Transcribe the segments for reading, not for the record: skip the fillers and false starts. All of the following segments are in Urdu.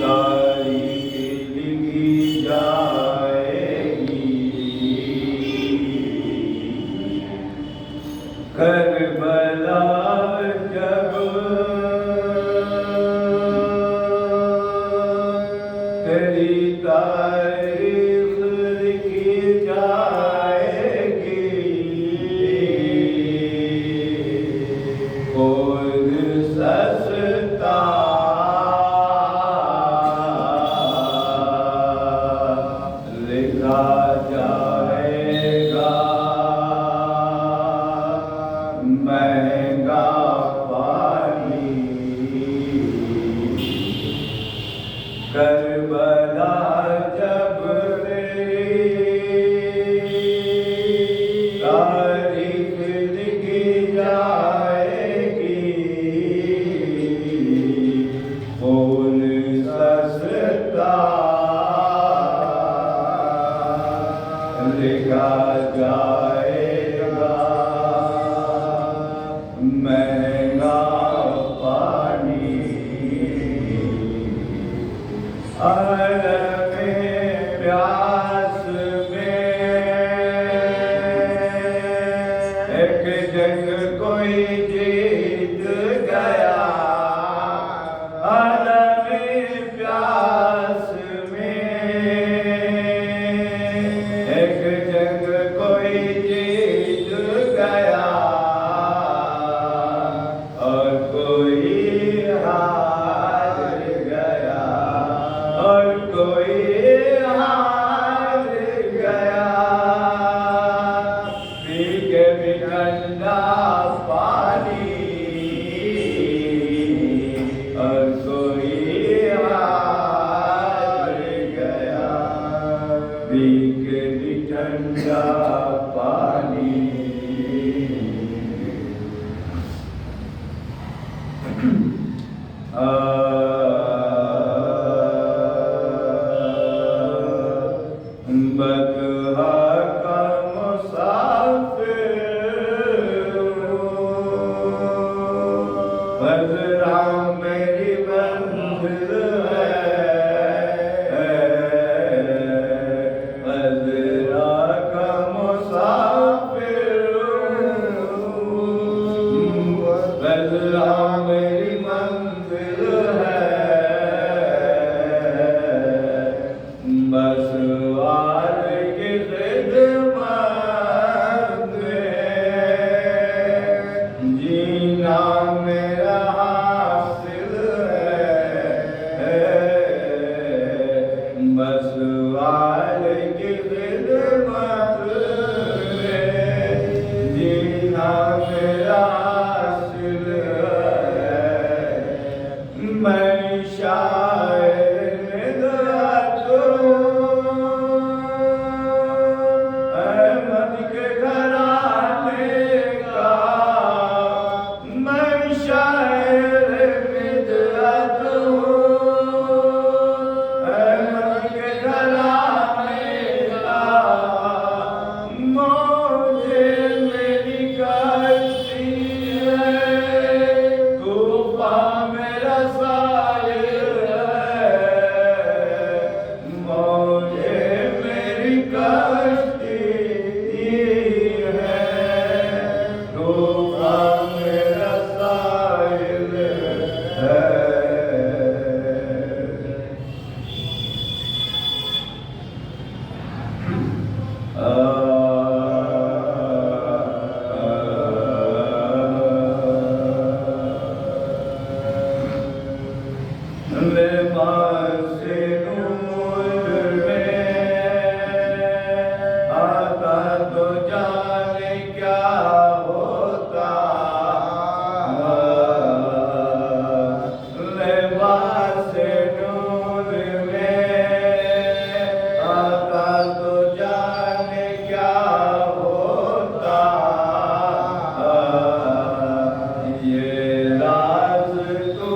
تاریخ لکھی جائے گی، کربلا جب تیری تاریخ لکھی جائے گی، کوئی سستا لکھا جائے گا، مہنگا پانی کربلا جب تاریخ لکھی جائے گی، خون سستا لکھا جائے گا، مہنگا پانی عالم پیاس میں ایک جنگ کوئی جیت گیا، عالم پیاس میں ایک جنگ کوئی جیت گیا، اور کوئی ہار گیا، اور کوئی ہار گیا، پی کے بھی ٹھنڈا پانی، اور کوئی ہار گیا، پی کے بھی ٹھنڈا پانی۔ بدہا کا مسافر بذرا میری منزل ہے، بذرا کا مسافر بذرا میری منزل ہے، بس وار کی خدمت میں جینا میرا حاصل ہے، بس وار کی خدمت میں جینا میرا حاصل ہے، میں شاعر ندرت احمد کے گھرانے کا، میں شاعر ندرت احمد کے گھرانے کا، مجھے میری کشتی ہے، طوفان میرا ساحل ہے، مجھے میری کشتی ہے، طوفان میرا ساحل ہے۔ لباس نور میں آتا تو جانے کیا ہوتا، لباس نور میں آتا تو جانے کیا ہوتا، یہ راز تو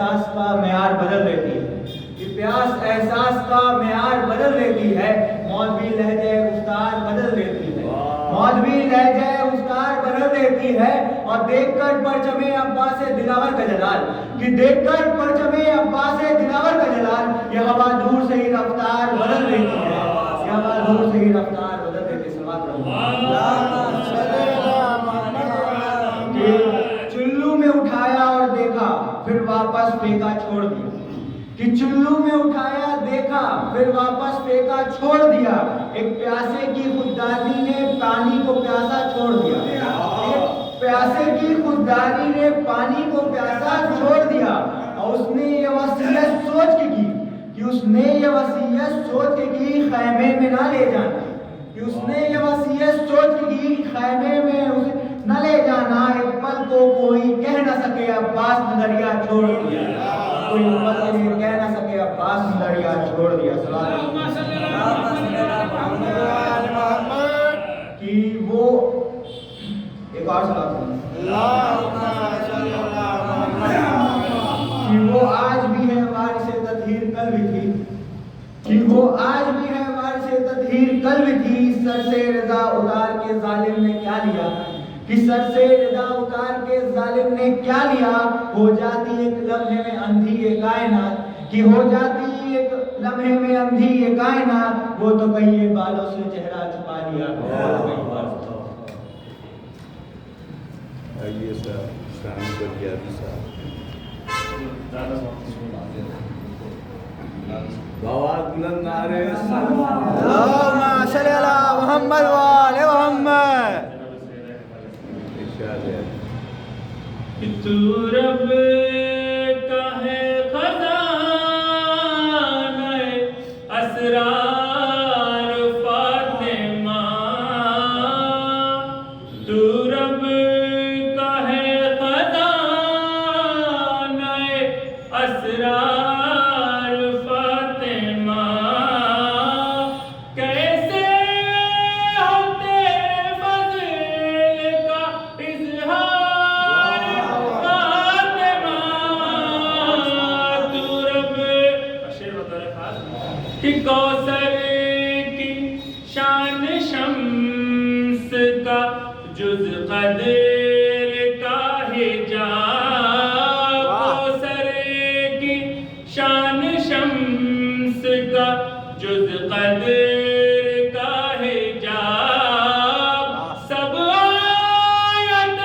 احساس کا معیار بدل دیتی ہے، کہ پیاس احساس کا معیار بدل دیتی ہے، مولوی لہجہ گفتار بدل دیتی ہے، مولوی لہجہ گفتار بدل دیتی ہے، اور دیکھ کر پرچم عباس دلاور کا جلال، کہ دیکھ کر پرچم عباس دلاور کا جلال، یہ ہوا دور سے ہی رفتار بدل دیتی ہے، یہ ہوا دور سے ہی رفتار بدل دیتی ہے۔ کہ چلو میں اٹھایا اور دیکھا پھر واپس پھینکا چھوڑ دیا، کہ چلو میں اٹھایا دیکھا پھر واپس پھینکا چھوڑ دیا، ایک پیاسے کی خودداری نے پانی کو پیاسا چھوڑ دیا، ایک پیاسے کی خودداری نے پانی کو پیاسا چھوڑ دیا، اور اس نے یہ وصیت سوچ کے کی، کہ اس نے یہ وصیت سوچ کے کی خیمے میں نہ لے جانا، کہ اس نے یہ وصیت سوچ کے کی خیمے میں اسے نہ لے جانا، ایک پل کو کوئی کہہ نہ سکے عباس نے دریا چھوڑ دیا، کوئی پل کے لیے کہہ نہ سکے عباس نے دریا چھوڑ دیا۔ کہ وہ ایک اور صلاۃ کہ وہ آج بھی ہے وارث تطہیر کل بھی تھی، کہ وہ آج بھی ہے وارث تطہیر کل بھی تھی، سر سے رضا اتار کے ظالم نے کیا لیا، کہ سر سے رضا اتار کے ظالم نے کیا لیا، ہو جاتی ایک لمحے میں اندھی یہ کائنات، کہ ہو جاتی ایک لمحے میں اندھی یہ کائنات، وہ تو کہیے بالوں سے چہرہ چھپا لیا۔ آئیے صاحب شام کو جیادی صاحب بواد بلند نعرے اللہم صلی علی محمد وآل محمد۔ ارشاد ہے کہ تو رب کا ہے خزانہ اسرار فاطمہ، تو رب کا ہے خزانہ اسرار فاطمہ، کیسے ہو تیرے فضل کا اظہار فاطمہ، تو رب شعر بطور خاص کہ کوثر کی شان شمس کا جز قدر کا حجاب، کوثر کی شان شمس کا جز قدر کا حجاب، سب آیت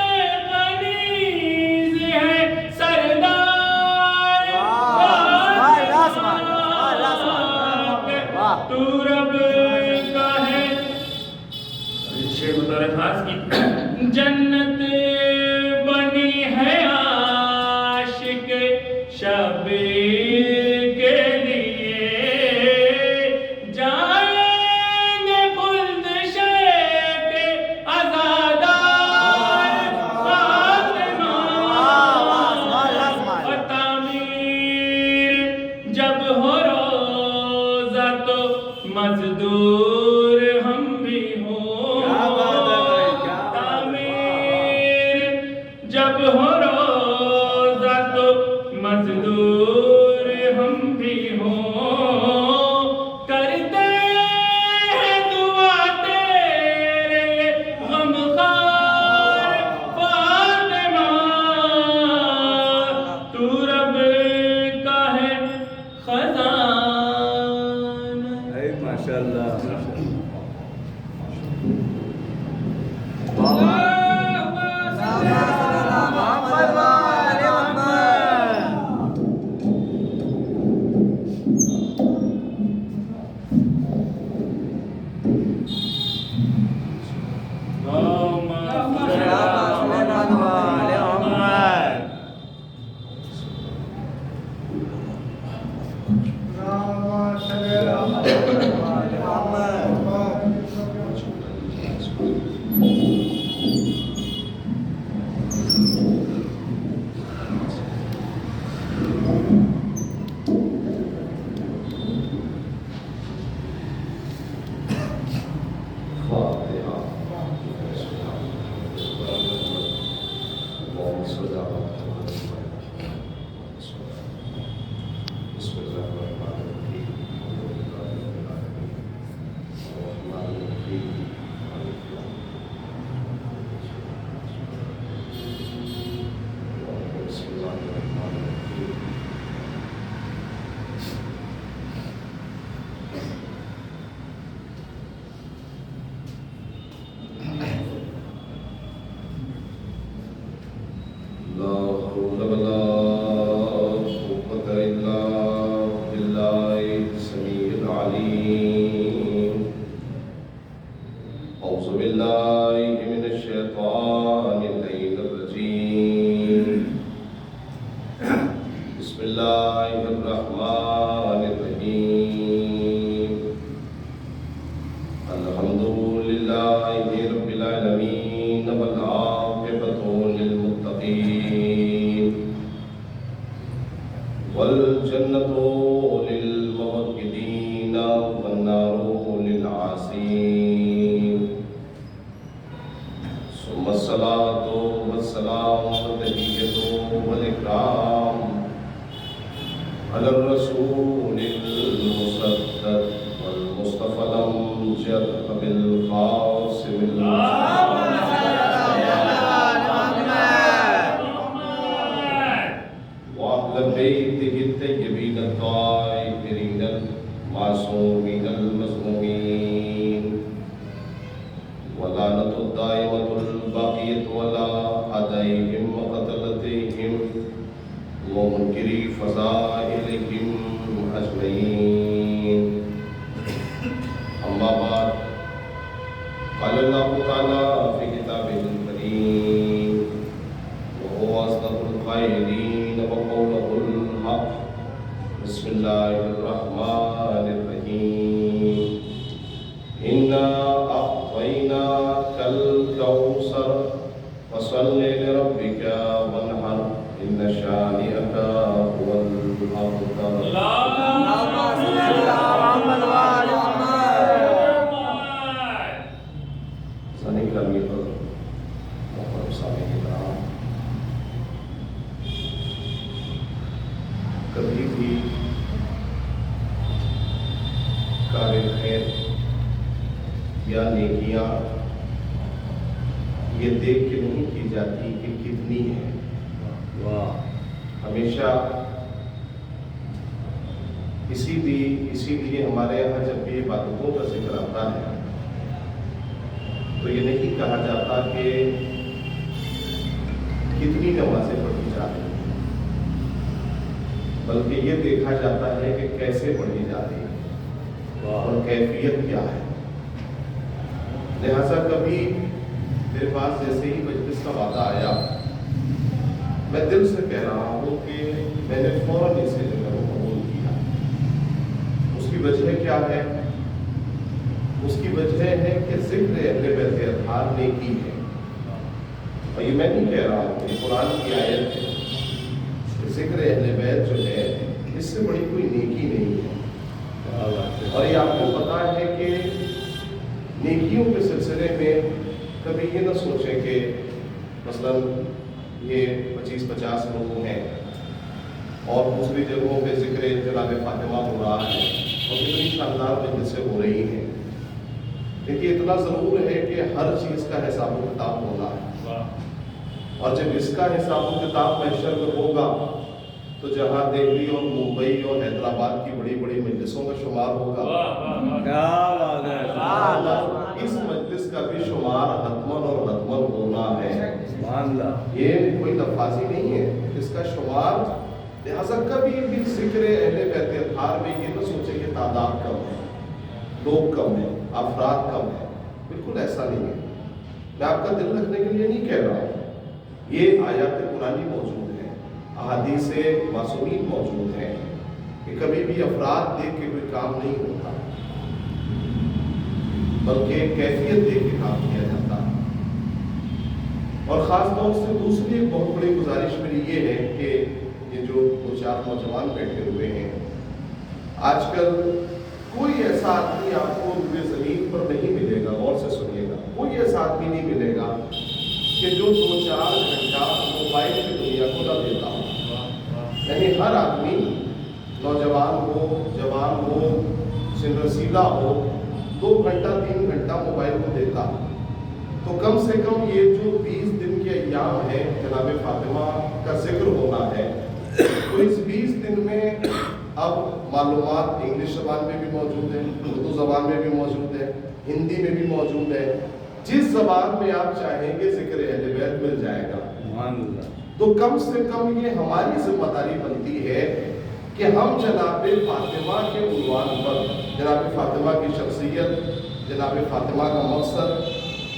غلیظ ہے سردار فاطمہ، تو رب کا ہے شعر بطور خاص کی جنت بنی ہے عاشق شبیر کے لیے، جائیں گے خلد شیخ عزادار فاطمہ، اور تعمیر جب ہو روزہ تو مزدور ہم بھی ہوں، تعمیر جب ہو روزہ تو مزدور ہم بھی ہوں، کرتے ہیں دعا تیرے غمخوار فاطمہ، تو رب کا ہے خزانہ۔ اے ماشاءاللہ بالله من الشيطان اللعين الرجيم بسم الله الرحمن الرحيم الحمد لله رب العالمين والعاقبة للمتقين والجنة للموحدين والنار للعاصين ثم الصلاة والسلام والتحية والإكرام على الرسول المصدق والمصطفى الأمجد بالقاسم وأهل بيته الطيبين الطاهرين المعصومين المظلومين ولعنة الدائمة الباقية على أعدائهم وقتلتهم ومنكري فضائلهم أجمعين أما بعد قال الله تعالى في كتابه الكريم وهو أصدق القائلين وقوله الحق بسم الله الرحمن الرحيم إنا أعطيناك الكوثر فصل لربك وانحر إن شانئك هو الأبتر سامعین گرامی پر محترم سامعین کرام، کبھی بھی کار خیر یا نیکیاں یہ دیکھ کے نہیں کی جاتی کہ کتنی ہے، واہ ہمیشہ اسی لیے ہمارے یہاں جب بھی عبادتوں کا ذکر آتا ہے تو یہ نہیں کہا جاتا کہ کتنی نمازیں پڑھی جا رہی ہیں، بلکہ یہ دیکھا جاتا ہے کہ کیسے پڑھی جا رہی ہے اور کیفیت کیا ہے۔ لہٰذا کبھی میرے پاس جیسے ہی مجلس کا وعدہ آیا، میں دل سے کہہ رہا ہوں کہ میں نے فوراً اسے جو ہے وہ قبول کیا۔ اس کی وجہ کیا ہے؟ اس کی وجہ ہے کہ ذکر اہل بیت اطہار نیکی ہے، اور یہ میں نہیں کہہ رہا ہوں، کہ قرآن کی آیت ہے کہ ذکر اہل بیت جو ہے اس سے بڑی کوئی نیکی نہیں ہے۔ اور یہ آپ کو پتا ہے کہ نیکیوں کے سلسلے میں کبھی یہ نہ سوچیں کہ مثلا یہ 25-50 لوگ ہیں اور دوسری جگہوں پہ ذکر جناب فاطمہ ہو رہا ہے اور کتنی شاندار مجلسیں ہو رہی ہیں، لیکن اتنا ضرور ہے کہ ہر چیز کا حساب و کتاب ہونا ہے، اور جب اس کا حساب و کتاب محشر میں ہوگا تو جہاں دہلی اور ممبئی اور حیدرآباد کی بڑی بڑی مجلسوں کا شمار ہوگا، کیا بات ہے، اس مجلس کا بھی شمار حتمن اور حتمن ہونا ہے۔ سبحان اللہ۔ یہ کوئی لفاظی نہیں ہے، اس کا شمار۔ لہٰذا کبھی بھی ذکر اہل بیت اطہار میں یہ نہ سوچے کہ تعداد کم ہے، لوگ کم ہیں، افراد کم ہیں، بالکل ایسا نہیں ہے۔ میں آپ کا دل رکھنے کے لیے نہیں کہہ رہا ہوں، یہ آیات قرآنی موجود ہیں، احادیث معصومین موجود ہیں کہ کبھی بھی افراد دیکھ کے کوئی کام نہیں ہوتا، بلکہ کیفیت دیکھ کے کام کیا جاتا ہے۔ اور خاص طور سے دوسری ایک بہت بڑی گزارش میری یہ ہے کہ یہ جو 2-4 نوجوان بیٹھے ہوئے ہیں، آج کل کوئی ایسا آدمی آپ کو روئے زمین پر نہیں ملے گا، غور سے سنیے گا، کوئی ایسا آدمی نہیں ملے گا کہ جو 2-4 گھنٹہ موبائل کی دنیا کو نہ دیتا ہو۔ یعنی ہر آدمی، نوجوان ہو، جوان ہو، سن رسیدہ ہو، 2 گھنٹہ 3 گھنٹہ موبائل کو دیتا، تو کم سے کم یہ جو 20 دن کے ایام ہے جناب فاطمہ کا ذکر ہونا ہے، تو اس 20 دن میں اب معلومات انگلش زبان میں بھی موجود ہے، اردو زبان میں بھی موجود ہے، ہندی میں بھی موجود ہے، جس زبان میں آپ چاہیں گے ذکر اہل بیت مل جائے گا۔ سبحان اللہ۔ تو کم سے کم یہ ہماری ذمہ داری بنتی ہے کہ ہم جناب فاطمہ کے عنوان پر، جناب فاطمہ کی شخصیت، جناب فاطمہ کا مقصد،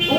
2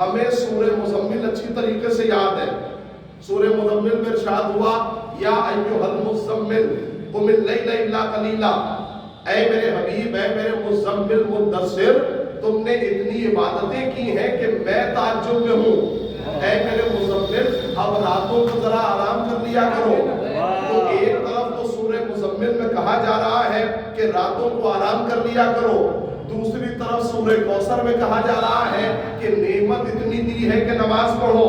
ہمیں سورہ مزمل اچھی طریقے سے یاد ہے. سورہ مزمل میں ارشاد ہوا یا ایھا المزمل قم اللیل الا قلیلا، اے میرے حبیب، اے میرے مزمل مدثر، تم نے اتنی عبادتیں کی ہیں کہ میں تعجب میں ہوں. اے میرے مزمل اب راتوں کو ذرا آرام کر لیا کرو. تو ایک طرف تو سورہ مزمل میں کہا جا رہا ہے کہ راتوں کو آرام کر لیا کرو، دوسری طرف سورہ کوثر میں کہا جا رہا ہے کہ نعمت اتنی دی ہے کہ نماز پڑھو.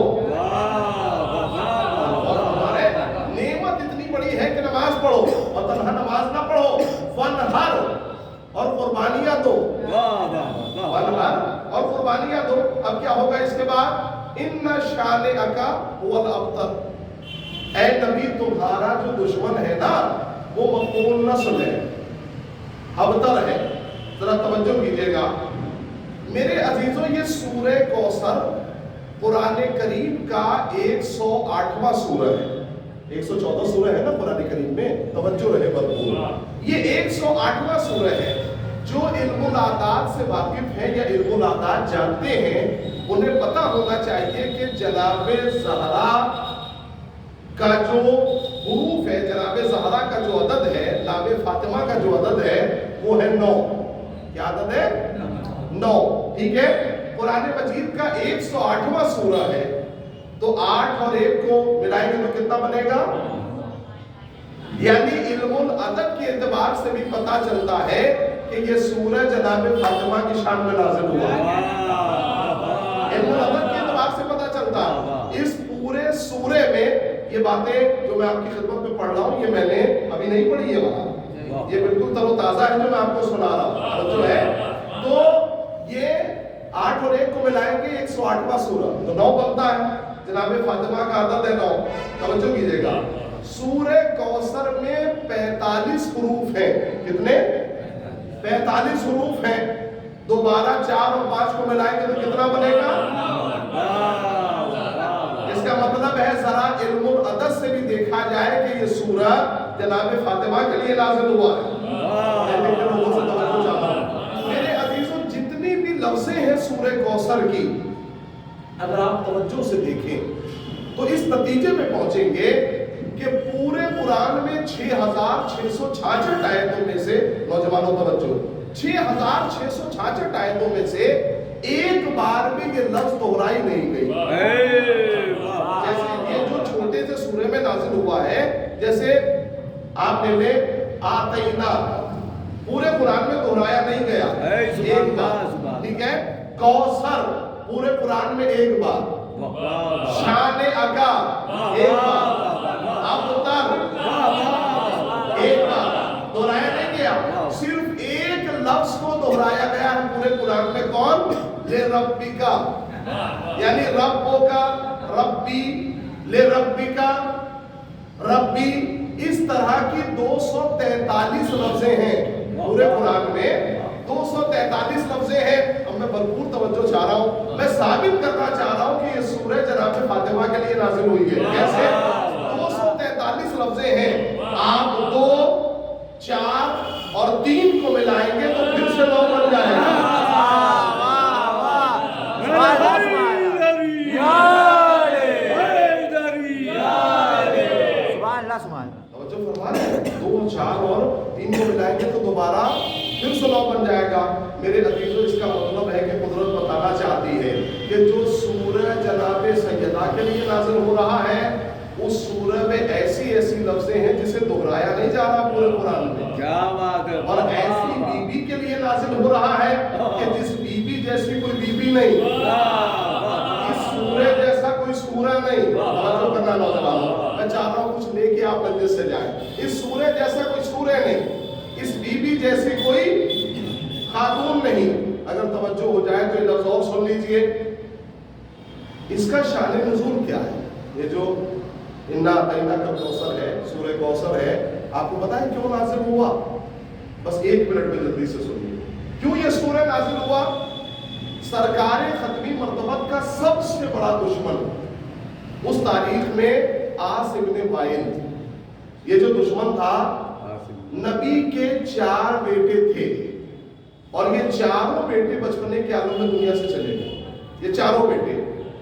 نعمت اتنی بڑی ہے کہ نماز پڑھو، اور تنہا نماز نہ پڑھو، فنہر اور قربانیاں دو. فنہر اور قربانیاں دو. اب کیا ہوگا اس کے بعد؟ ان شانئک هو الابتر، اے نبی تمہارا جو دشمن ہے نا وہ مقبول نسل ہے، ابتر ہے. ذرا توجہ کیجئے گا میرے عزیزوں، یہ سورہ کوثر قرآن کریم کا 108واں سورہ ہے. 114 سورہ ہے نا قرآن کریم میں، توجہ رہے بھرپور. یہ 108واں سورہ ہے. جو علم العادات سے واقف ہیں یا علم العادات جانتے ہیں انہیں پتہ ہونا چاہیے کہ جناب زہرا کا جو حروف ہے، جناب زہرا کا جو عدد ہے، نام فاطمہ کا جو عدد ہے وہ ہے 9. کیا عدد ہے؟ 9. ٹھیک ہے. قرآن مجید کا 108واں سورہ ہے، تو 8 اور 1 کو ملائیں گے تو کتنا بنے گا؟ یعنی علم العدد کے اعتبار سے بھی پتہ چلتا ہے کہ یہ سورہ جناب فاطمہ کی شان میں نازل ہوا ہے. علم العدد کے اعتبار سے پتہ چلتا ہے. اس پورے سورے میں یہ باتیں جو میں آپ کی خدمت میں پڑھ رہا ہوں یہ میں نے ابھی نہیں پڑھی ہے وہاں، یہ بالکل تر و تازہ ہے جو میں آپ کو سنا رہا ہوں جو ہے. تو یہ 8 اور 1 کو ملائیں گے 108واں سورہ، تو 9 بنتا ہے. جناب فاطمہ کا عدد ہے 9. توجہ کیجئے گا سورہ کوثر میں 45 حروف ہیں. کتنے؟ 45 حروف ہیں. دوبارہ 4 اور 5 کو ملائیں گے تو کتنا بنے گا؟ اس کا مطلب ہے ذرا علم العدد سے بھی دیکھا جائے کہ یہ سورہ جناب فاطمہ کے لیے نازل ہوا ہے. میرے عزیزوں، جتنی بھی لفظیں ہیں سورہ کوثر کی اگر آپ توجہ سے دیکھیں تو اس نتیجے میں پہنچیں گے کہ پورے قرآن میں 6666 آیتوں میں سے، نوجوانوں توجہ، 6666 آیتوں میں سے ایک بار بھی یہ لفظ دہرائی نہیں گئی. جیسے یہ جو چھوٹے سے سورے میں نازل ہوا ہے، جیسے آپ نے لے آتینا، پورے قرآن میں دہرایا نہیں گیا، ایک بار. ٹھیک ہے. کوثر پورے قرآن میں ایک بار. شان اکا ایک بار. ابتر ایک بار. دہرایا نہیں گیا، صرف ایک لفظ کو دہرایا گیا ہے پورے قرآن میں. کون؟ لے ربی کا، یعنی ربوں کا، ربی، لے ربی کا، ربی. اس طرح کی 243 لفظیں ہیں پورے قرآن میں. 243 لفظیں ہیں. اب میں بھرپور توجہ چاہ رہا ہوں، میں ثابت کرنا چاہ رہا ہوں کہ یہ سورہ جناب فاطمہ کے لیے نازل ہوئی ہے. کیسے؟ 243 لفظیں ہیں. آپ 2، 4 اور 3 کو ملائیں گے تو پھر سے 9 بن جائے گا. توجہ فرما رہے ہیں. 2، 4 اور 3 کو ملائیں گے تو دوبارہ پھر سے 9 بن جائے گا. میرے عزیزوں، اس کا مطلب ہے کہ قدرت بتانا چاہتی ہے کہ جو سورہ جناب سیدہ کے لیے نازل ہو رہا ہے اس سورہ میں ایسی ایسی لفظیں ہیں جسے دہرایا نہیں جا رہا پورے قرآن میں. کیا بات ہے. اور ایسی بی بی کے لیے نازل ہو رہا ہے کہ جس بی بی جیسی کوئی بی بی نہیں، اس سورہ جیسا کوئی سورہ نہیں. توجہ کرنا نوجوانوں، میں چاہ رہا ہوں کچھ لے کے آپ مجلس سے جائیں. اس سورہ جیسا کوئی سورہ نہیں، اس بی بی جیسی کوئی خاتون نہیں. اگر توجہ ہو جائے تو یہ لفظ اور سن لیجئے. اس کا شان نزول کیا ہے؟ یہ جو انا اعطیناک کا کوثر ہے، سورہ کوثر ہے، آپ کو پتا ہے کیوں نازل ہوا؟ بس 1 منٹ میں جلدی سے سنیے. کیوں یہ سورہ نازل ہوا؟ سرکار ختمی مرتبت کا سب سے بڑا دشمن اس تاریخ میں آس ابن وائل، یہ جو دشمن تھا، نبی کے 4 بیٹے تھے اور یہ چاروں بیٹے بچپنے کے عالم میں دنیا سے چلے گئے. یہ چاروں بیٹے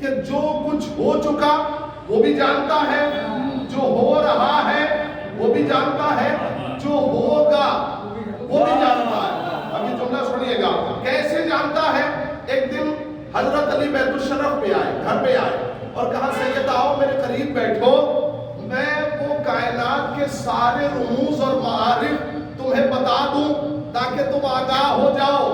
کہ جو کچھ ہو چکا وہ بھی جانتا ہے، جو ہو رہا ہے وہ بھی جانتا ہے، جو ہوگا وہ بھی جانتا ہے۔ اب یہ جملہ سنیے گا، کیسے جانتا ہے؟ ایک دن حضرت علی بیت الشرف پہ آئے، گھر پہ آئے اور کہا سید آؤ میرے قریب بیٹھو، میں وہ کائنات کے سارے رموز اور معارف تمہیں بتا دوں تاکہ تم آگاہ ہو جاؤ۔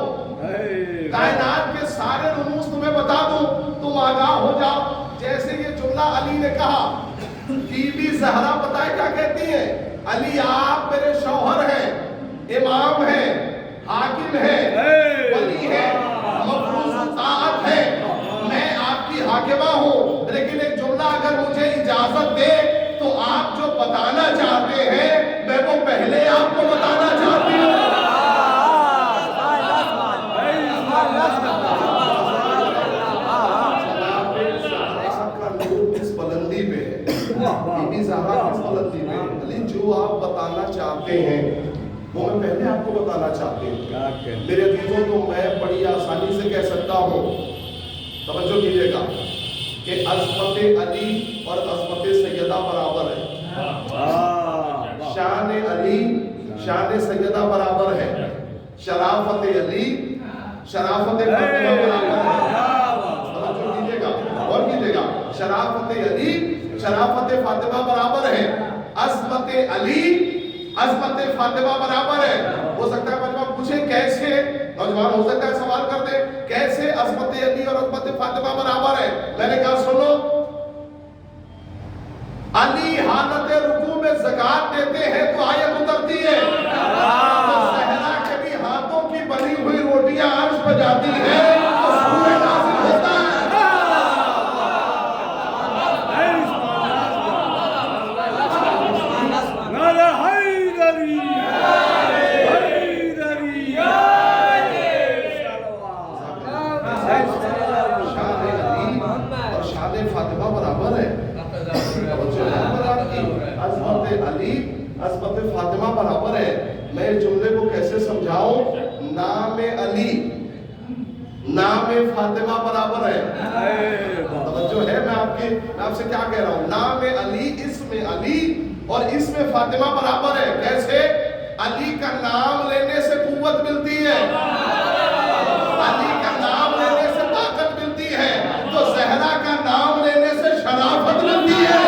کائنات کے سارے رموز تمہیں بتا دوں تم آگاہ ہو جاؤ۔ جیسے یہ جملہ علی نے کہا، بی بی زہرا پتہ ہے کیا کہتی ہیں؟ علی آپ میرے شوہر ہیں، امام ہیں، حاکم ہیں، ولی ہیں، مفروض اطاعت ہے، میں آپ کی حاکمہ ہوں، لیکن ایک جملہ اگر مجھے اجازت دے تو آپ جو بتانا چاہتے ہیں میں وہ پہلے آپ کو بتانا چاہتی ہوں۔ کس بلندی پہ ہے، بی بی زہرا کس بلندی پہ ہے؟ علی جو آپ بتانا چاہتے ہیں وہ میں پہلے آپ کو بتانا چاہتی ہوں۔ میرے عزیزوں تو میں بڑی آسانی سے کہہ سکتا ہوں، توجہ کیجئے گا، کہ عظمت علی اور عظمت سیدہ برابر ہے، شان علی شان سیدہ برابر ہے، شرافت علی شرافت فاطمہ برابر ہے۔ توجہ کیجئے گا، اور کیجئے گا، شرافت علی شرافت فاطمہ برابر ہے، عظمت علی عظمت فاطمہ برابر ہے۔ ہو سکتا ہے مجمع پوچھے کیسے، نوجوان ہو سکتا ہے سوال کرتے کیسے عظمت علی اور عظمت فاطمہ برابر ہے؟ میں نے کہا سنو، علی حالت رکوع میں زکوٰۃ دیتے ہیں تو آیت اترتی ہے، تو زہرا کے بھی ہاتھوں کی بنی ہوئی روٹیاں عرش پہ جاتی ہیں تو سورہ نازل ہوتا ہے۔ فاطمہ برابر ہے، عظمت علی عظمت فاطمہ برابر ہے۔ میں اس جملے کو کیسے سمجھاؤں؟ نام علی نام فاطمہ برابر ہے۔ توجہ ہے، میں آپ سے کیا کہہ رہا ہوں؟ نام علی اسم علی اور اسم فاطمہ برابر ہے۔ کیسے؟ علی کا نام لینے سے قوت ملتی ہے، علی کا نام لینے سے طاقت ملتی ہے، تو زہرا کا نام لینے سے شرافت ملتی ہے۔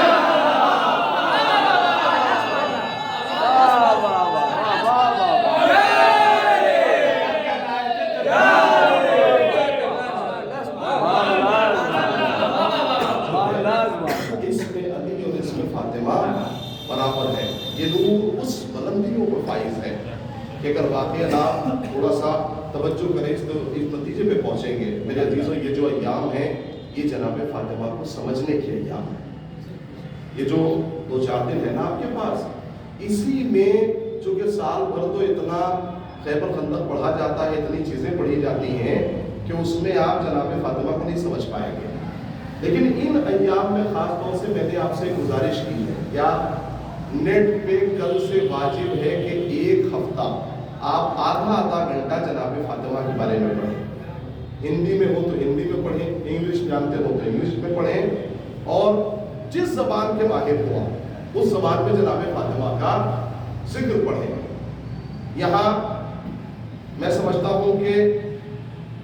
اس میں علی اور اس میں فاطمہ برابر ہے۔ یہ نور اس بلندیوں پر فائز ہے کہ اگر واقعی آپ تھوڑا سا توجہ کریں تو اس نتیجے پہ پہنچیں گے۔ میرے عزیزوں، یہ جو ایام ہیں یہ جناب فاطمہ کو سمجھنے کے ایام ہیں۔ یہ جو 2-4 دن ہے نا آپ کے پاس، اسی میں چونکہ سال بھر تو اتنا خیبر خندق پڑھا جاتا ہے، اتنی چیزیں پڑھی جاتی ہیں کہ اس میں آپ جناب فاطمہ کو نہیں سمجھ پائیں گے، لیکن ان ایام میں خاص طور سے میں نے آپ سے گزارش کی ہے، یا نیٹ پہ کل سے واجب ہے کہ 1 ہفتہ آپ آدھا گھنٹہ جناب فاطمہ کے بارے میں پڑھیں۔ ہندی میں ہو تو ہندی میں پڑھیں، انگلش جانتے ہو تو انگلش میں پڑھیں، اور جس زبان کے ماہر ہوا اس زبان میں جناب فاطمہ کا ذکر پڑھیں۔ یہاں میں سمجھتا ہوں کہ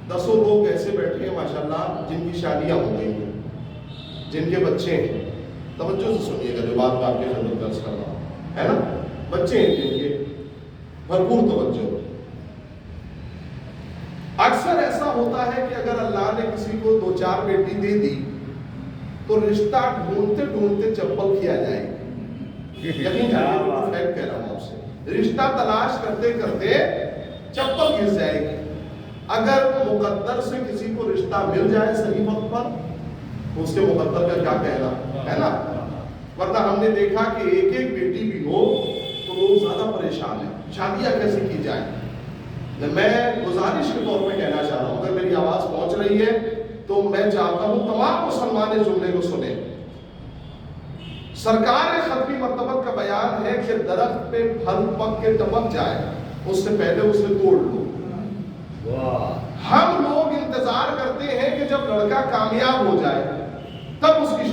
10 لوگ ایسے بیٹھے ہیں ماشاءاللہ جن کی شادیاں ہو گئی ہیں، جن کے بچے ہیں۔ توجہ سے سنیے گا جو بات میں آپ کے خدمت درس کر رہا ہوں، ہے نا؟ بچے ہیں جن کے، بھرپور توجہ۔ اکثر ایسا ہوتا ہے کہ اگر اللہ نے کسی کو 2-4 بیٹی دے دی تو رشتہ ڈھونڈتے ڈھونڈتے چپل کیا جائے گی۔ یقین جانیے بالکل فیکٹ کہہ رہا ہوں آپ سے، رشتہ تلاش کرتے کرتے چپل گھس جائے گی۔ اگر مقدر سے کسی کو رشتہ مل جائے صحیح وقت پر تو اس کے مقدر کا کیا کہنا ہے نا؟ ورنہ ہم نے دیکھا کہ ایک بیٹی بھی ہو تو لوگ زیادہ پریشان ہیں، شادیاں کیسے کی جائیں۔ میں گزارش کے طور پہ کہنا چاہ رہا ہوں، اگر میری آواز پہنچ رہی ہے تو میں چاہتا ہوں تمام مسلمان اس جملے کو سنیں۔ سرکار ختمی مرتبت کا بیان ہے کہ درخت پہ پھل پک کے ٹپک جائے اس سے پہلے اسے توڑ لو۔ ہم لوگ انتظار کرتے ہیں کہ جب لڑکا کامیاب ہو جائے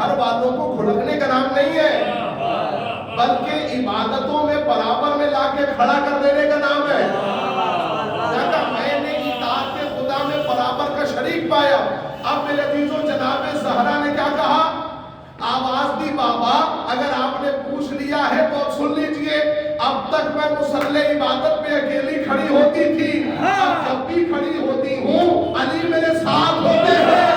گھر والوں کو گھڑکنے کا نام نہیں ہے، بلکہ عبادتوں میں برابر میں لا کے کھڑا کر دینے کا نام ہے۔ میں نے اطاعت خدا میں برابر کا شریک پایا۔ اب میرے عزیزوں، جناب زہرا نے کیا کہا؟ آواز دی بابا اگر آپ نے پوچھ لیا ہے تو اب سن لیجئے، اب تک میں مصلی عبادت پہ اکیلی کھڑی ہوتی تھی، اب جب بھی کھڑی ہوتی ہوں علی میرے ساتھ ہوتے ہیں۔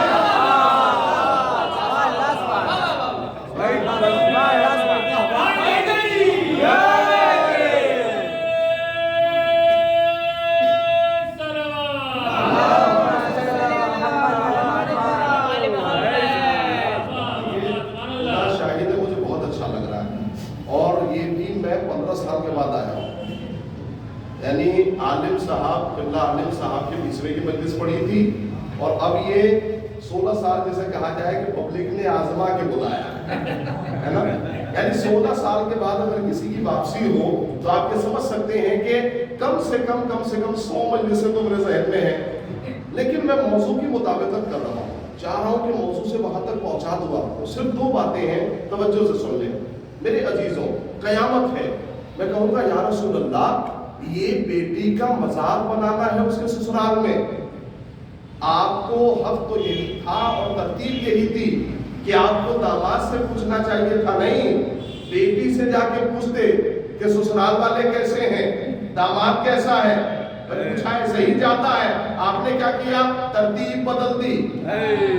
یعنی عالم صاحب قبلہ عالم صاحب کے 20ویں کی مجلس پڑھی تھی، اور اب یہ 16 سال جیسے کہا جائے کہ پبلک نے آزما کے بلایا ہے نا، یعنی 16 سال کے بعد اگر کسی کی واپسی ہو تو آپ یہ سمجھ سکتے ہیں کہ کم سے کم 100 مجلسیں تو میرے ذہن میں ہیں، لیکن میں موضوع کی مطابقت کر رہا ہوں، چاہ رہا ہوں کہ موضوع سے وہاں تک پہنچا دوں۔ صرف 2 باتیں ہیں، توجہ سے سن لیں میرے عزیزوں۔ قیامت ہے، میں کہوں گا یا رسول اللہ یہ بیٹی کا مزار بنانا ہے اس کے سسرال میں، آپ کو حق تو یہی تھا اور ترتیب یہی تھی کہ آپ کو داماد سے پوچھنا چاہیے تھا، نہیں بیٹی سے جا کے پوچھتے کہ سسرال والے کیسے ہیں، داماد کیسا ہے، پوچھا ہے صحیح جاتا ہے، آپ نے کیا کیا؟ ترتیب بدل دی،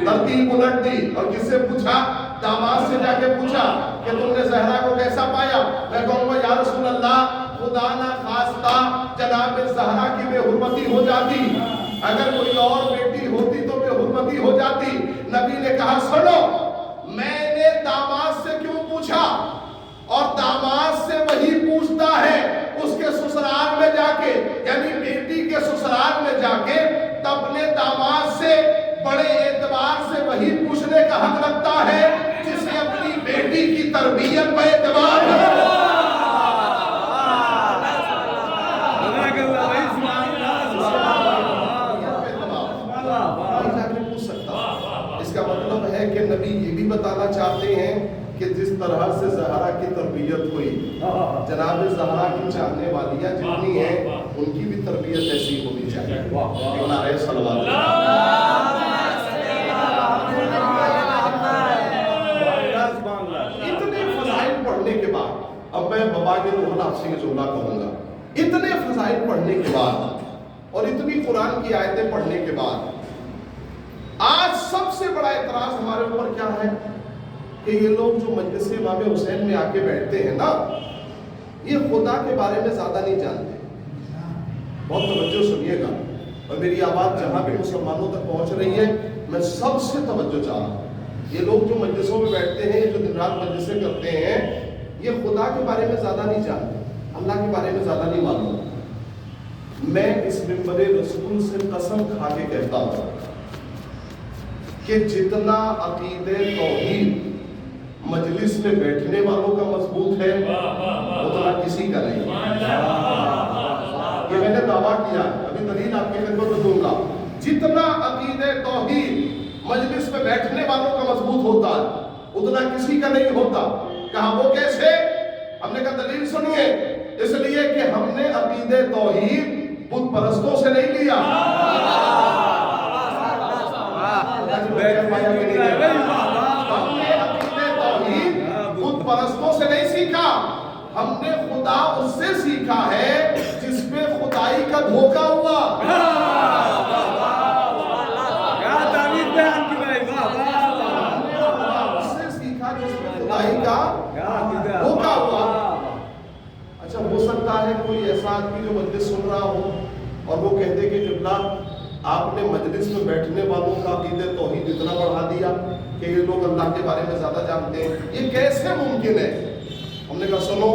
ترتیب الٹ دی، اور کس سے پوچھا؟ داماد سے جا کے پوچھا کہ تم نے زہرا کو کیسا پایا؟ میں کہوں گا یا رسول اللہ خدا نہ خواستہ جناب زہرا کی بے حرمتی ہو جاتی، اگر کوئی اور بیٹی ہوتی تو بے حرمتی ہو جاتی۔ نبی نے کہا سنو، میں نے داماد سے کیوں پوچھا، اور داماد سے وہی پوچھتا ہے اس کے سسرال میں جا کے، یعنی بیٹی کے سسرال میں جا کے اپنے داماد سے بڑے اعتبار سے وہی پوچھنے کا حق رکھتا ہے جسے اپنی بیٹی کی تربیت پہ اعتبار ہے۔ کہ نبی یہ بھی بتانا چاہتے ہیں کہ جس طرح سے زہرا کی تربیت ہوئی، جناب زہرا کی چاہنے والیاں جتنی ہیں ان کی بھی تربیت ایسی ہونی چاہیے۔ نعرہ صلوات۔ اتنے فضائل پڑھنے کے بعد، اب میں بابا کے روح الحافظ کے جملہ کہوں گا، اتنے فضائل پڑھنے کے بعد اور اتنی قرآن کی آیتیں پڑھنے کے بعد آج سب سے بڑا اعتراض ہمارے اوپر کیا ہے کہ یہ لوگ جو مجلس امام حسین میں آ کے بیٹھتے ہیں نا، یہ خدا کے بارے میں زیادہ نہیں جانتے۔ بہت توجہ سنیے گا، اور میری آواز جہاں بھی مسلمانوں تک پہنچ رہی ہے میں سب سے توجہ چاہ رہا ہوں۔ یہ لوگ جو مجلسوں میں بیٹھتے ہیں، جو دن رات مجلسیں کرتے ہیں، یہ خدا کے بارے میں زیادہ نہیں جانتے، اللہ کے بارے میں زیادہ نہیں معلوم۔ میں اس منبر رسول سے قسم کھا کے کہتا ہوں کہ جتنا عقیدہ توحید مجلس میں بیٹھنے والوں کا مضبوط ہے اتنا کسی کا نہیں۔ یہ میں نے دعویٰ کیا، ابھی دلیل آپ کی خدمت میں دوں گا۔ جتنا عقیدہ توحید مجلس میں بیٹھنے والوں کا مضبوط ہوتا ہے اتنا کسی کا نہیں ہوتا۔ کہا وہ کیسے؟ ہم نے کہا دلیل سنیے، اس لیے کہ ہم نے عقیدہ توحید بت پرستوں سے نہیں لیا، ہم نے عقیدہ توحید بت پرستوں سے نہیں سیکھا، ہم نے خدا اس سے سیکھا ہے جس پہ خدائی کا دھوکہ ہوا۔ اس سے سیکھا جس پہ خدائی کا دھوکہ ہوا۔ اچھا ہو سکتا ہے کوئی ایسا آدمی جو مجلس سن رہا ہو اور وہ کہتے کہ قبلہ آپ نے مجلس میں بیٹھنے والوں کا عقیدہ توحید اتنا بڑھا دیا کہ یہ لوگ اللہ کے بارے میں زیادہ جانتے ہیں، یہ کیسے ممکن ہے؟ ہم نے کہا سنو،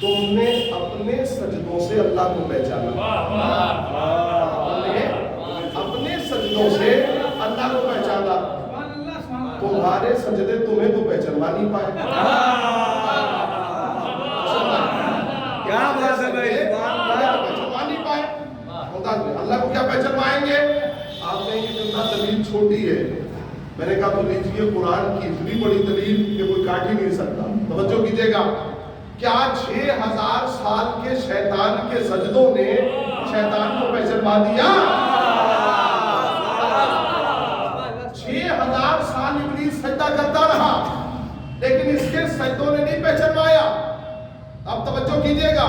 تم نے اپنے سجدوں سے اللہ کو پہچانا، اپنے سجدوں سے اللہ کو پہچانا، تمہارے سجدے تمہیں تو پہچانوا نہیں پائے۔ کیا بات ہے بھائی، پہچانوا نہیں پائے، اللہ کو کیا پہچانوائیں گے؟ آپ کہیں گے کہ دلیل چھوٹی ہے، میں نے کہا تو لیجیے قرآن کی اتنی بڑی دلیل کہ کوئی کاٹ ہی نہیں سکتا. توجہ کیجیے گا. کیا 6000 سال کے شیطان کے سجدوں نے شیطان کو پہچانوا دیا؟ 6000 سال ابلیس سجدہ کرتا رہا لیکن اس کے سجدوں نے نہیں پہچانوایا. اب توجہ کیجیے گا.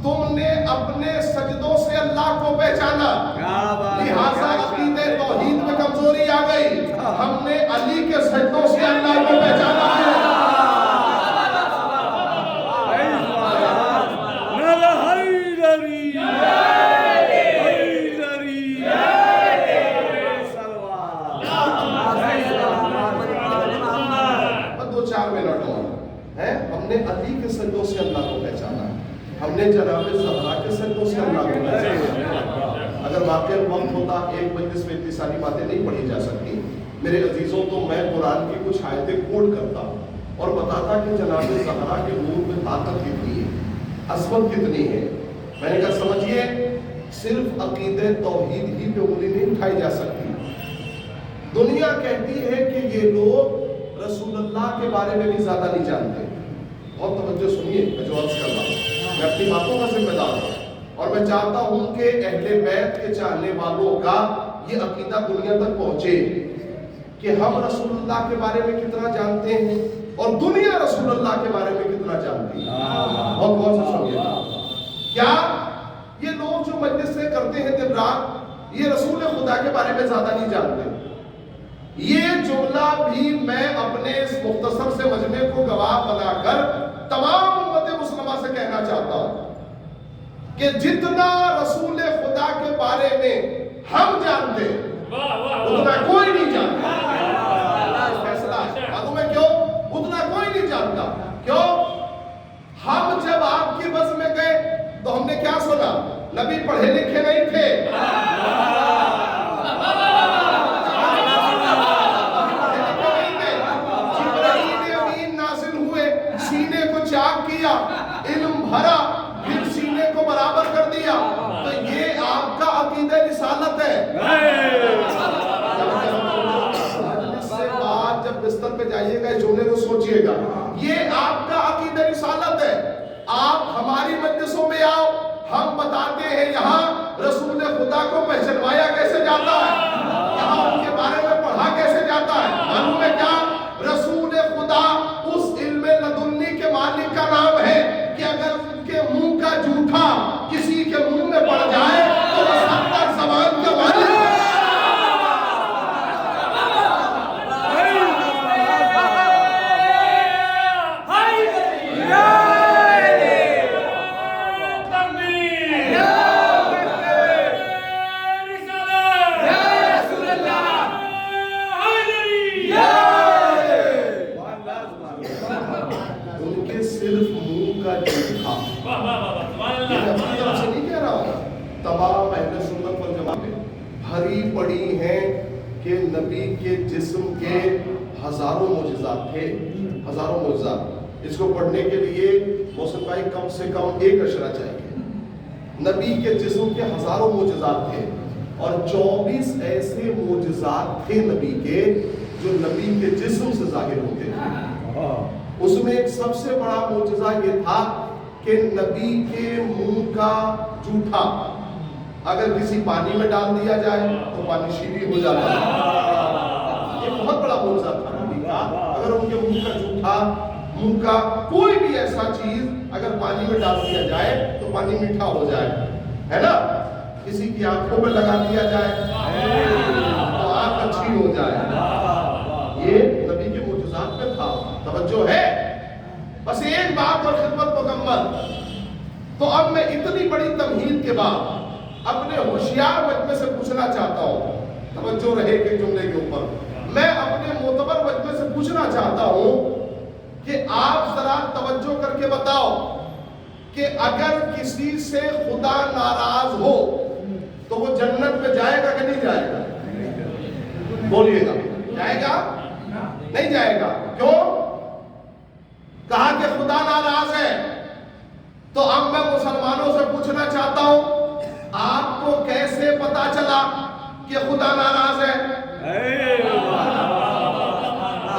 تم نے اپنے سجدوں سے اللہ کو پہچانا، لہٰذا عقیدے توحید میں کمزوری آ گئی. ہم نے علی کے سجدوں سے اللہ کو پہچانا ہے. ہم نے علی کے سجدوں سے اللہ کو پہچانا ہے. ہم نے جناب زہرا کے سجدوں سے اللہ کو پہچانا. اگر واقعی وقت ہوتا ایک مجلس میں اتنی ساری باتیں نہیں پڑھی جا سکتی میرے عزیزوں. تو میں قرآن کی کچھ آیتیں کوٹ کرتا اور بتاتا کہ جناب زہرا کے نور میں طاقت کتنی ہے، عظمت کتنی ہے. میں نے کہا سمجھیے صرف عقیدے توحید ہی پہ انگلی نہیں اٹھائی جا سکتی. دنیا کہتی ہے کہ یہ لوگ رسول اللہ کے بارے میں بھی زیادہ نہیں جانتے. بہت توجہ سنیے، میں جو عرض کر رہا ہوں میں اپنی باتوں کا ذمہ دار ہوں اور میں چاہتا ہوں کہ اہل بیت کے چاہنے والوں کا یہ عقیدہ دنیا تک پہنچے کہ ہم رسول اللہ کے بارے میں کتنا جانتے ہیں اور دنیا رسول اللہ کے بارے میں کتنا جانتی ہے. بہت غور سے سنیے. کیا یہ لوگ جو مجلس سے کرتے ہیں دن رات یہ رسول خدا کے بارے میں زیادہ نہیں جانتے؟ یہ جملہ بھی میں اپنے اس مختصر سے مجمع کو گواہ بنا کر تمام امت مسلمہ سے کہنا چاہتا ہوں کہ جتنا رسول خدا کے بارے میں ہم جانتے اتنا کوئی نہیں جانتا. فیصلہ معلوم ہے کیوں؟ اتنا کوئی نہیں جانتا. کیوں؟ ہم جب آپ کی بس میں گئے تو ہم نے کیا سنا؟ نبی پڑھے لکھے نہیں تھے. علم بھرا پھر سینے کو برابر کر دیا. تو یہ آپ کا عقیدہ رسالت ہے. اس سے بعد جب بستر پہ جائیے گا اس جملے کو سوچئے گا، یہ آپ کا عقیدہ رسالت ہے. آپ ہماری مجلسوں میں آؤ، ہم بتاتے ہیں یہاں رسول خدا کو پہچانوایا کیسے جاتا ہے، یہاں ان کے بارے میں پڑھا کیسے جاتا ہے. معلوم ہے کیا؟ رسول خدا اس علم لدنی کے مالک کا نام ہے کہ اگر ان کے منہ کا جھوٹا کسی کے منہ میں پڑ جائے تو وہ 70 زبان کا مالک ہے. تمام اہل سنت والجماعت میں بھری پڑی ہیں کہ نبی کے جسم کے ہزاروں معجزات تھے. ہزاروں معجزات. اس کو پڑھنے کے لیے محسن بھائی کم سے کم ایک اشرہ چاہیے. نبی کے جسم کے ہزاروں معجزات تھے اور 24 ایسے معجزات تھے نبی کے جو نبی کے جسم سے ظاہر ہوتے تھے. اس میں ایک سب سے بڑا معجزہ یہ تھا کہ نبی کے منہ کا جھوٹا اگر کسی پانی میں ڈال دیا جائے تو پانی شیریں ہو جاتا ہے. یہ بہت بڑا معجزہ تھا نبی کا. اگر ان کے منہ کا جھوٹا، منہ کا کوئی بھی ایسا چیز اگر پانی میں ڈال دیا جائے تو پانی میٹھا ہو جائے، ہے نا. کسی کی آنکھوں میں لگا دیا جائے تو آنکھ اچھی ہو جائے. یہ نبی کے معجزات میں تھا. توجہ ہے؟ بس ایک بات اور خدمت مکمل. تو اب میں اتنی بڑی تمہید کے بعد اپنے ہوشیار مجمع سے پوچھنا چاہتا ہوں، توجہ رہے کہ جملے کے اوپر میں اپنے معتبر مجمع سے پوچھنا چاہتا ہوں کہ آپ ذرا توجہ کر کے بتاؤ کہ اگر کسی سے خدا ناراض ہو تو وہ جنت میں جائے گا کہ نہیں جائے گا؟ بولیے گا. جائے گا؟ نہیں جائے گا. کیوں؟ کہا کہ خدا ناراض ہے. تو اب میں مسلمانوں سے پوچھنا چاہتا ہوں آپ کو کیسے پتا چلا کہ خدا ناراض ہے؟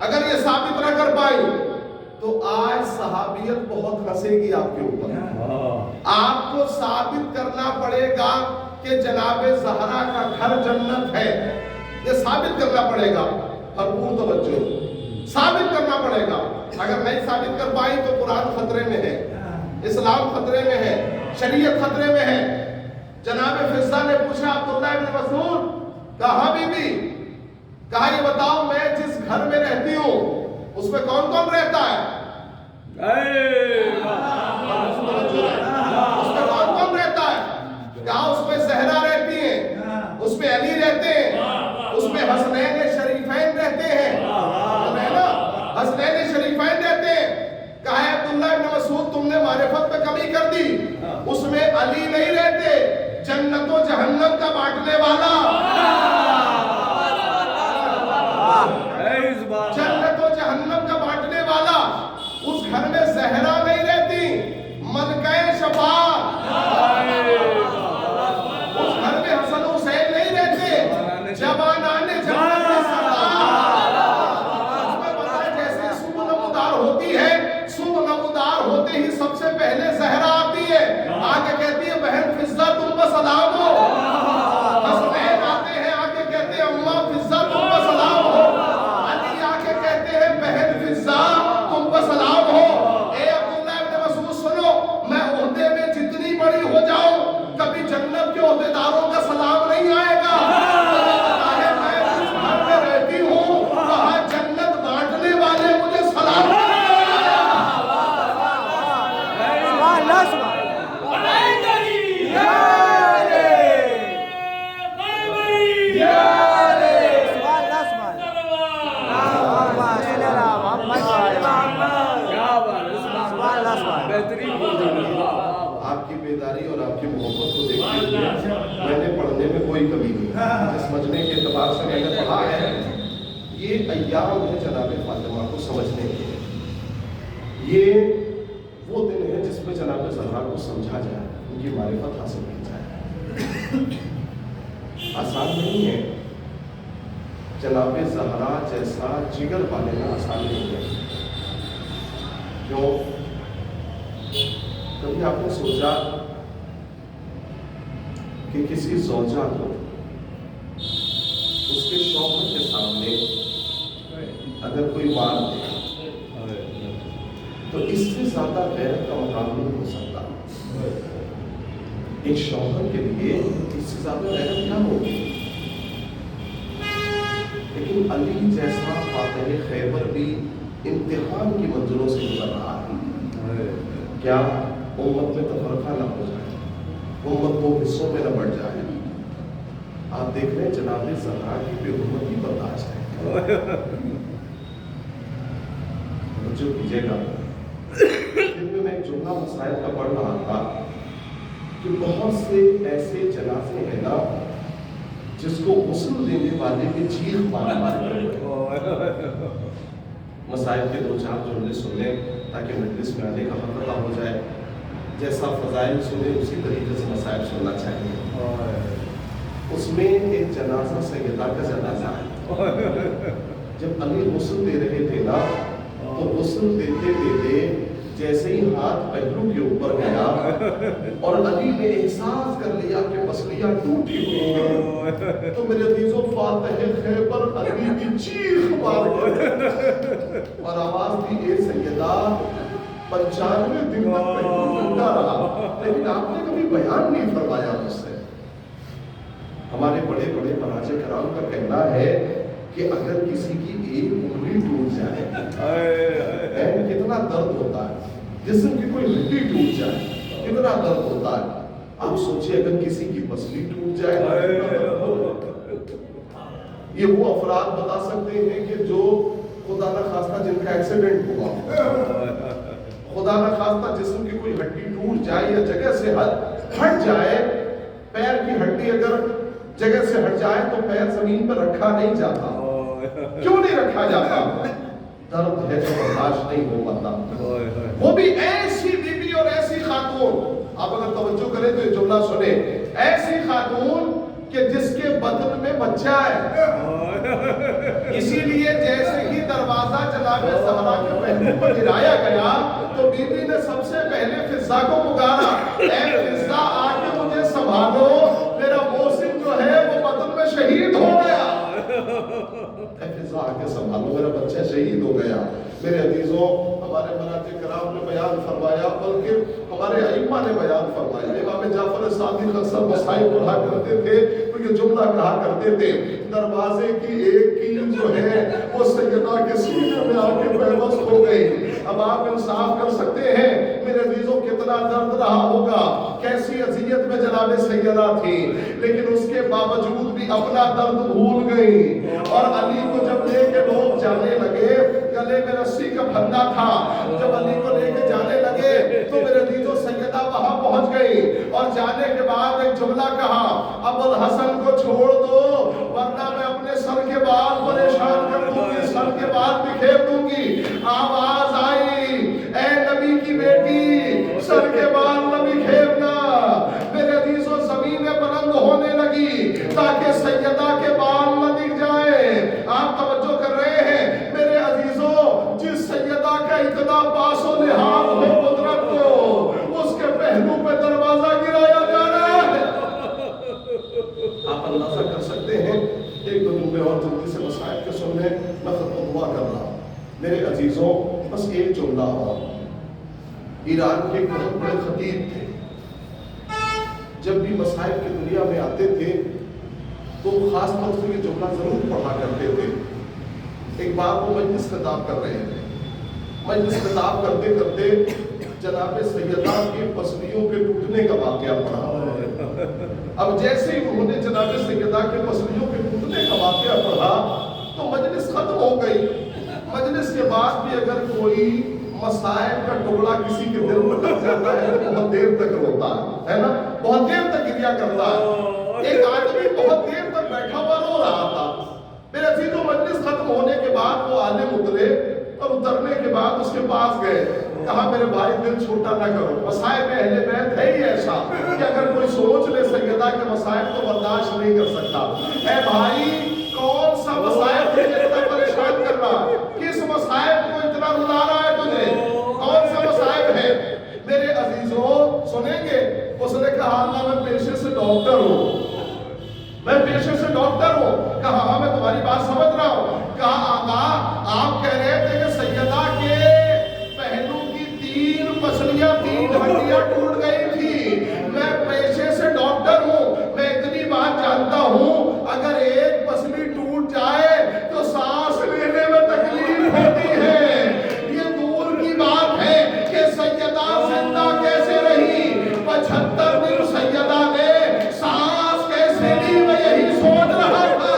اگر یہ ثابت نہ کر پائی تو آج صحابیت بہت ہنسے گی آپ کے اوپر. آپ کو ثابت کرنا پڑے گا کہ جناب زہرا کا گھر جنت ہے. یہ ثابت کرنا پڑے گا. بھرپور توجہ، ثابت کرنا پڑے گا. اگر نہیں ثابت کر پائی تو قرآن خطرے میں ہے، اسلام خطرے میں ہے، شریعت خطرے میں ہے. جناب فضہ نے پوچھا عبداللہ ابن مسعود، کہا بی بی، کہا یہ بتاؤ میں جس گھر میں رہتی ہوں اس میں کون کون رہتا ہے؟ اس میں کون کون رہتا ہے؟ کہا اس میں زہرا رہتی ہیں، اس میں علی رہتے ہیں، اس میں حسنین شریفین رہتے ہیں، حسنین شریفین رہتے ہیں. کہا ہے عبداللہ ابن مسعود تم نے معرفت میں کمی کر دی، اس میں علی نہیں رہتے، جنت و جہنم کا بانٹنے والا، جنت و جہنم کا بانٹنے والا. اس گھر میں زہرا نہیں رہتی، ملکہ شفاعت. اس گھر میں حسن حسین نہیں رہتے، جوانان جنت کے سردار. اس میں پتہ ہے جیسے صبح نمودار ہوتی ہے، صبح نمودار ہوتے ہی سب سے پہلے زہرا آتی ہے، آگے کہتی ہے بہن فضہ تم پر سلام ہو. حسنین آتے ہیں، آگے کہتے ہیں اماں فضہ تم پر سلام ہو. علی آگے کہتے ہیں بہن فضہ تم پر سلام ہو. اے عبداللہ ابن مسعود سنو، میں عہدے میں جتنی بڑی ہو جاؤں کبھی جنت کے عہدیداروں کا سلام نہیں آئے گا. میں جس گھر میں رہتی ہوں وہاں جنت بانٹنے والے مجھے سلام آپ کی بیداری اور آپ کی محبت کو دیکھتے ہوئے میں نے پڑھنے میں کوئی کمی نہیں، سمجھنے کے اعتبار سے میں نے پڑھا ہے. یہ ایام ہے جناب فاطمہ کو سمجھنے کے، یہ وہ دن ہے جس میں جناب زہرا کو سمجھا جائے، ان کی معرفت حاصل کی جائے. آسان نہیں ہے، جناب زہرا جیسا جگر پالنا آسان نہیں ہے. کیوں؟ کبھی آپ نے سوچا کہ کسی زوجہ کو اس کے شوہر کے سامنے اگر کوئی مار دے تو اس سے زیادہ غیرت کا مقام نہیں ہو سکتا. ایک شوہر کے لیے اس سے زیادہ غیرت کیا ہوگی؟ لیکن علی جیسا فاتح خیبر بھی امتحان کی منزلوں سے گزر رہا ہے. کیا امت میں تفرقہ نہ ہو جائے، امت کو حصوں میں نہ بڑھ جائے. آپ دیکھ رہے ہیں جناب زہرا کی بے حرمتی برداشت ہے. جو کیجیے گا میں ایک جملہ مسائل کا پڑھ رہا تھا کہ بہت سے ایسے جنازے ہیں نا جس کو غسل دینے والے کے چیخ مارے. مسائل کے دو چار جملے سن لیں تاکہ مجلس میں آنے کا حق ادا ہو جائے. جیسا فضائل سنے اسی طریقے سے مسائل سننا چاہیے. اس میں ایک جنازہ سیدہ کا جنازہ ہے. جب علی غسل دے رہے تھے نا تو غسل دیتے دیتے جیسے ہی ہاتھ پہلو کے اوپر گیا اور علی نے احساس کر لیا کہ پسلیاں ٹوٹی ہوئی ہیں تو میرے عزیزوں فاتح خیبر علی کی چیخ مار گئے اور آواز دی اے سیدہ 95 دن تک پہلو ٹوٹا رہا لیکن آپ نے کبھی بیان نہیں فرمایا مجھ سے. ہمارے بڑے بڑے مراجع کرام کا کہنا ہے کہ اگر کسی کی ایک انگلی ٹوٹ جائے کتنا درد ہوتا ہے، جسم کی کوئی ہڈی ٹوٹ جائے کتنا درد ہوتا ہے. آپ سوچیں اگر کسی کی پسلی ٹوٹ جائے. یہ وہ افراد بتا سکتے ہیں کہ جو خدا نہ خواستہ جن کا ایکسیڈنٹ ہوا، خدا نہ خواستہ جسم کی کوئی ہڈی ٹوٹ جائے یا جگہ سے ہٹ جائے. پیر کی ہڈی اگر جگہ سے ہٹ جائے تو پیر زمین پر رکھا نہیں جاتا. کیوں نہیں رکھا جاتا؟ درد ہے جو برداشت نہیں ہو پاتا. وہ بھی ایسی بیوی اور ایسی خاتون، آپ اگر توجہ کریں تو یہ جملہ سنیں، ایسی خاتون کہ جس کے بدن میں بچہ ہے. اسی لیے جیسے ہی دروازہ جناب زہرا کے پہلو پر گرایا گیا تو بی بی نے سب سے پہلے فضا کو پکارا، اے فضا آ کے مجھے سنبھالو، میرا محسن جو ہے وہ بدن میں شہید ہو گیا. اے فضا آ کے سنبھالو، میرا بچہ شہید ہو گیا. میرے عزیزوں، ہمارے مراتب کرام نے بیان فرمایا، بلکہ ہمارے ائمہ نے بیان فرمایا. امام جعفر صادق اکثر مصائب پڑھا کرتے تھے تو یہ جملہ کہا کرتے تھے، دروازے کی ایک کیل جو ہے وہ سیدہ کے سینے میں آ کے پیوست ہو گئی. اب آپ انصاف کر سکتے ہیں میرے عزیزوں کتنا درد رہا ہوگا، کیسی اذیت میں جناب سیدہ تھی، لیکن اس کے باوجود بھی اپنا درد بھول گئی. اور علی کو جب لے کے لوگ جانے لگے، گلے میں رسی کا پھندا تھا، جب علی کو لے کے جانے لگے تو میرے عزیزوں سیدہ وہاں پہنچ گئی اور جانے کے بعد ایک جملہ کہا، ابو الحسن کو چھوڑ دو ورنہ میں اپنے سر کے بال پریشان کر دوں گی، سر کے بال بکھیر دوں گی. آواز آئی، اے نبی کی بیٹی سر کے بال نہ بکھیرنا. میرے عزیزوں زمینیں بلند ہونے لگی تاکہ سیدہ کے بال نہ دکھ جائیں. آپ توجہ کر رہے ہیں میرے عزیزوں، جس سیدہ کا اتنا پاس و لحاظ ہو قدرت کو، اس کے پہلو پہ دروازہ گرایا جا رہا ہے. آپ اندازہ کر سکتے ہیں. ایک دو جملے اور جلدی سے مسائل کے سننے میں ختم دعا کر رہا ہوں. میرے عزیزوں بس ایک جملہ اور. ایران کے ایک بہت بڑے خطیب تھے، جب بھی مسائل کی دنیا میں آتے تھے تو خاص طور سے یہ جملہ ضرور پڑھا کرتے تھے. ایک بار وہ مجلس خطاب کر رہے تھے، مجلس خطاب کرتے کرتے جناب سیدہ کی پسلیوں کے ٹوٹنے کا واقعہ پڑھا. اب جیسے ہی انہوں نے جناب سیدہ کے پسلیوں کے ٹوٹنے کا واقعہ پڑھا تو مجلس ختم ہو گئی. مجلس کے بعد بھی اگر کوئی مسائل کا ٹکڑا کسی کے دل میں لگ جاتا ہے تو بہت دیر تک روتا ہے نا، بہت دیر تک گریا کرتا ہے. ایک آدمی بہت دیر تک بیٹھا ہوا رو رہا تھا. میرے عزیزوں مجلس ختم ہونے کے بعد وہ عالم اترے اور اترنے کے بعد اس کے پاس گئے، کہا میرے بھائی دل چھوٹا نہ کرو، مسائل میں اہل بیت ہے ہی ایسا کہ اگر کوئی سوچ لے سیدہ کے مسائل تو برداشت نہیں کر سکتا. اے بھائی کون سا مسائل تجھے اتنا پریشان کر رہا ہے، کس مسائل کو اتنا رلا رہا ہے تجھے، کون سا مسائل ہے؟ میرے عزیزوں سنیں گے، اس نے کہا اللہ میں پیشے سے ڈاکٹر ہوں، میں پیشے سے ڈاکٹر ہوں. کہا ہاں میں تمہاری بات سمجھ رہا ہوں. کہا آقا آپ کہہ رہے تھے کہ سیدہ کے پہلو کی 3 پسلیاں 3 ہڈیاں ٹوٹ گئی تھی، میں پیشے سے ڈاکٹر ہوں، میں اتنی بات جانتا ہوں اگر ایک پسلی ٹوٹ جائے تو سانس لینے میں تکلیف ہوتی ہے. یہ دور کی بات ہے کہ سیدہ زندہ کیسے رہی، 75 دن سیدہ نے سانس کیسے لی، میں یہی سوچ رہا تھا.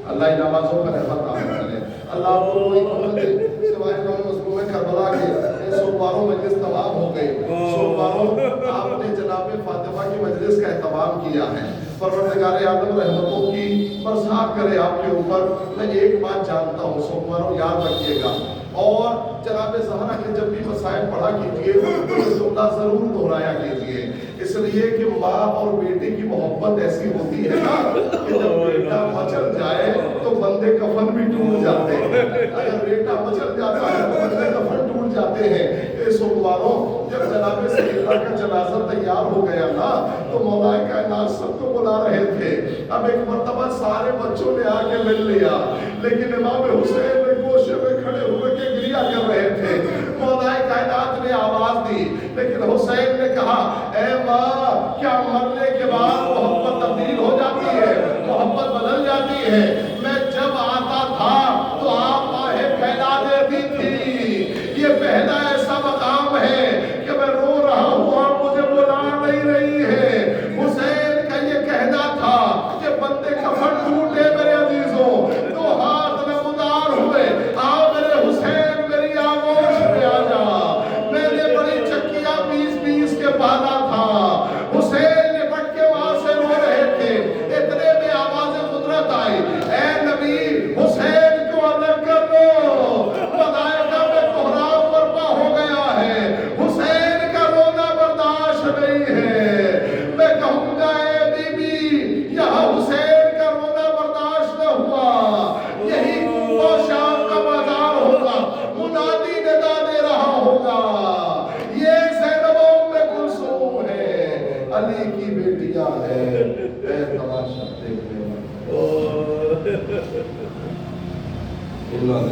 اللہ نمازوں پر رحمت عطا کرے. اللہ کو کوئی عمل دے سوائے مظلوم کربلا کے. سومواروں مجلس تمام ہو گئی. سومواروں آپ نے جناب فاطمہ کی مجلس کا اہتمام کیا ہے. پروردگار عالم رحمتوں کی برسات کرے آپ کے اوپر. میں ایک بات جانتا ہوں، سومواروں یاد رکھیے گا اور جناب زہرا کے جب بھی مسائل پڑھا کیجئے تو جملہ ضرور دہرایا کیجئے، اس لیے کہ ماں اور بیٹے کی محبت ایسی ہوتی ہے نا کہ جب بیٹا مچل جائے تو بندے کفن بھی ٹوٹ جاتے ہیں. اگر بیٹا مچل جاتا ہے تو بندے کفن ٹوٹ جاتے ہیں. سومواروں جب جناب سیدہ کا جنازہ تیار ہو گیا نا تو مولا کائنات سب کو بلا رہے تھے. اب ایک مرتبہ سارے بچوں نے آ کے مل لیا، لیکن امام حسین نے گوشے میں کھڑے ہوئے کے گریا کر رہے تھے. مولا کائنات نے آواز دی لیکن حسین نے کہا اے ماں کیا مرنے کے بعد محبت تبدیل ہو جاتی ہے، محبت بدل جاتی ہے؟ میں جب آتا تھا تو آپ باہیں پھیلا دیتی تھی. یہ پہلا ایسا مقام ہے کہ میں رو رہا ہوں آپ مجھے بلا نہیں رہی ہے. حسین کا یہ کہنا تھا کہ بندے کفن ٹوٹے میرے عزیزوں، 2 ہاتھ نمودار ہوئے، آؤ میرے حسین میری آغوش میں آ جا. میں نے بڑی چکیاں 20 کے پالا تھا. حسین لپٹ کے وہاں سے رو رہے تھے. اتنے میں آواز قدرت آئی، اے علی کی بیٹیاں ہیں اے تماشا دیکھنے والے اللہ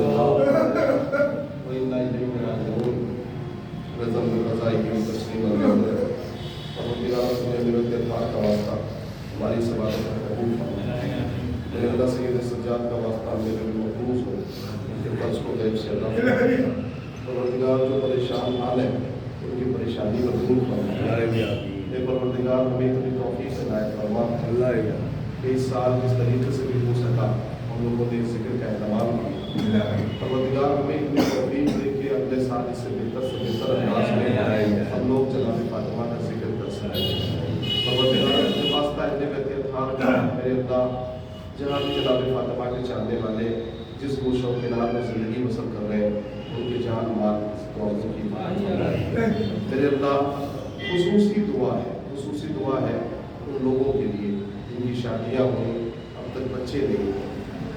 رضا رضائی کی تسلیم اور کا واسطہ ہماری سبادت کا قبول فرمائے میرے اللہ سید سجاد کا واسطہ میرے بھی محفوظ ہو ان کے قرض کو غیب سے اللہ پروردگار جو پریشان حال ہے ان کی پریشانی کو دور فرمائے اے پروردگار ہمیں اپنی توفیق سے لائق فرما کہ اس سال جس طریقے سے بھی ہو سکا ہم لوگوں نے ذکر کا اہتمام کیا پروردگار ہمیں اتنی توفیق دے کے اگلے سال اس سے بہتر انداز میں ہم لوگ جناب فاطمہ کا ذکر کر سکیں پروردگار کے واسطہ اتنے بہتر تھا میرے اللہ جہاں بھی جناب فاطمہ کے چاہنے والے جس گوشہ و کنار میں زندگی بسر کر رہے ہیں ان کے جان مال دعاؤں کی میرے اللہ خصوصی دعا ہے ان لوگوں کے لیے جن کی شادیاں ہوئی اب تک بچے نہیں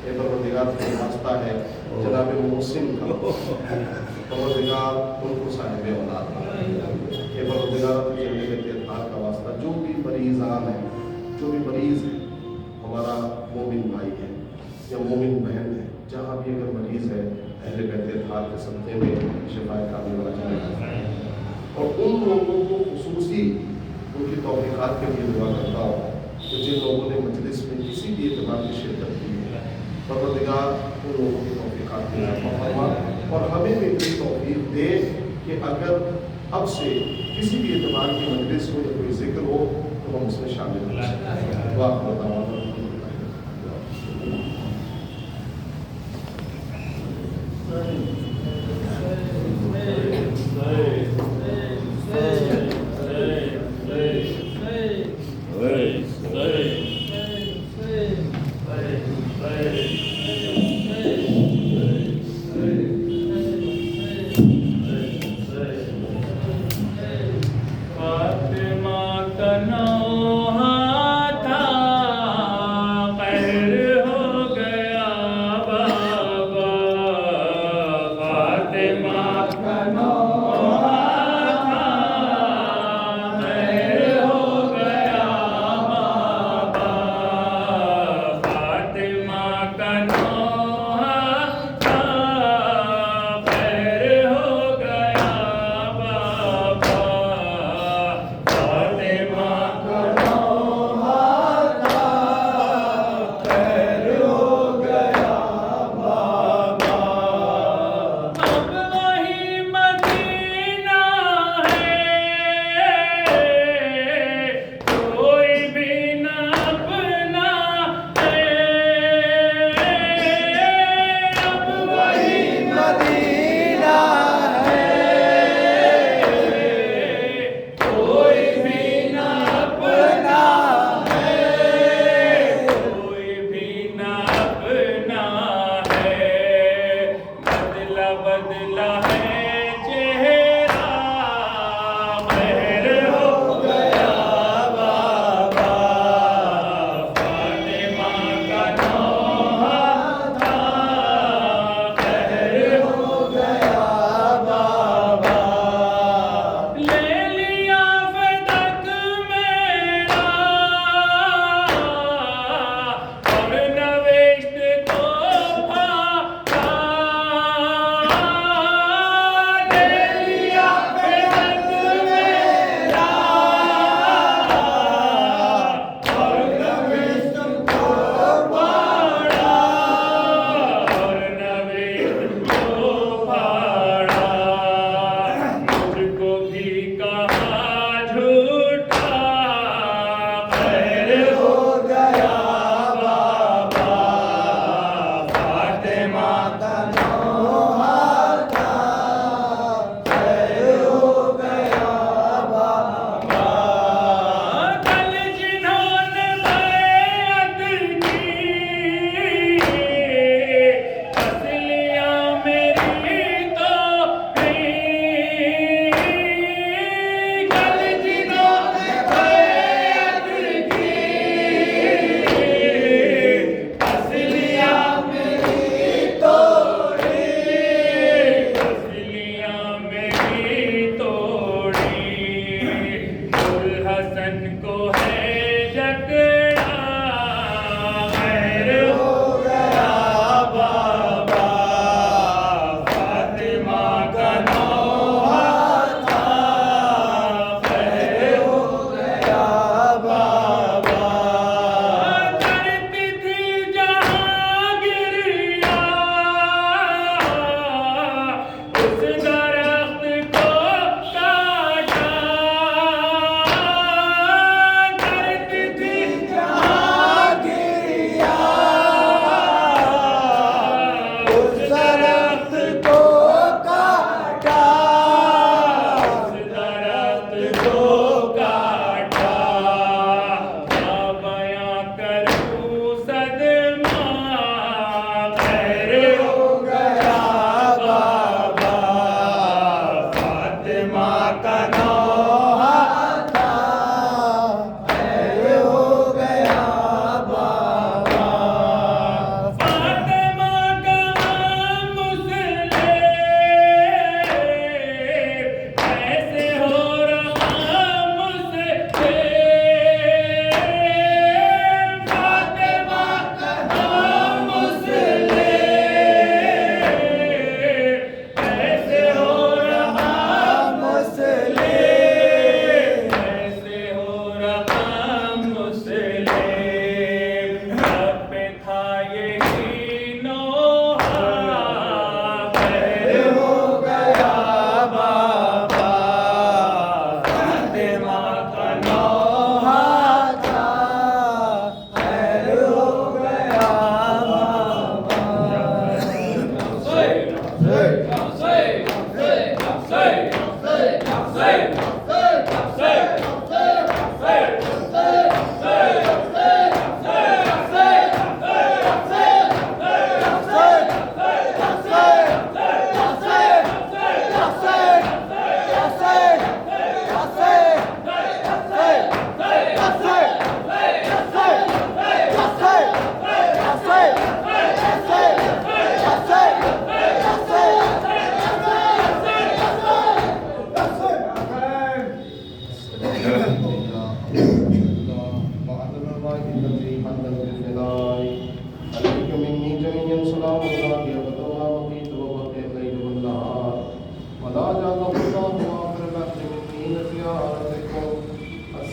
اے پروردگار کا واسطہ ہے جناب محسن کا پروردگار ان کو صاحب اولاد اے پروردگار جنت کے اطہار کا واسطہ جو بھی مریضان ہیں جو بھی مریض ہے ہمارا مومن بھائی ہے یا مومن بہن ہے جہاں بھی اگر مریض ہے اہل بیت اطہار کے صدقے میں شفا کامل والا چلے اور ان لوگوں کو خصوصی ان کی توفیقات کے لیے دعا کرتا ہوں کہ جن لوگوں نے مجلس میں کسی بھی اعتبار کی شرکت کی ہے پروردگار ان لوگوں کی توفیقات میں اضافہ فرما اور ہمیں بھی اتنی توفیق دے کہ اگر اب سے کسی بھی اعتبار کی مجلس ہو یا کوئی ذکر ہو تو ہم اس میں شامل ہو سکیں دعا کرتا ہوں فاطمہ کا نوحہ تھا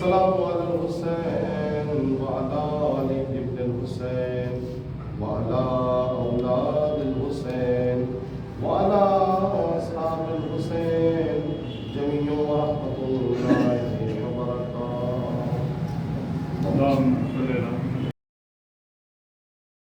السلام على الحسين وعلى آل ابن الحسين وعلى أولاد الحسين وعلى أصحاب الحسين جميع ورحمة الله وبركاته. اللهم صل على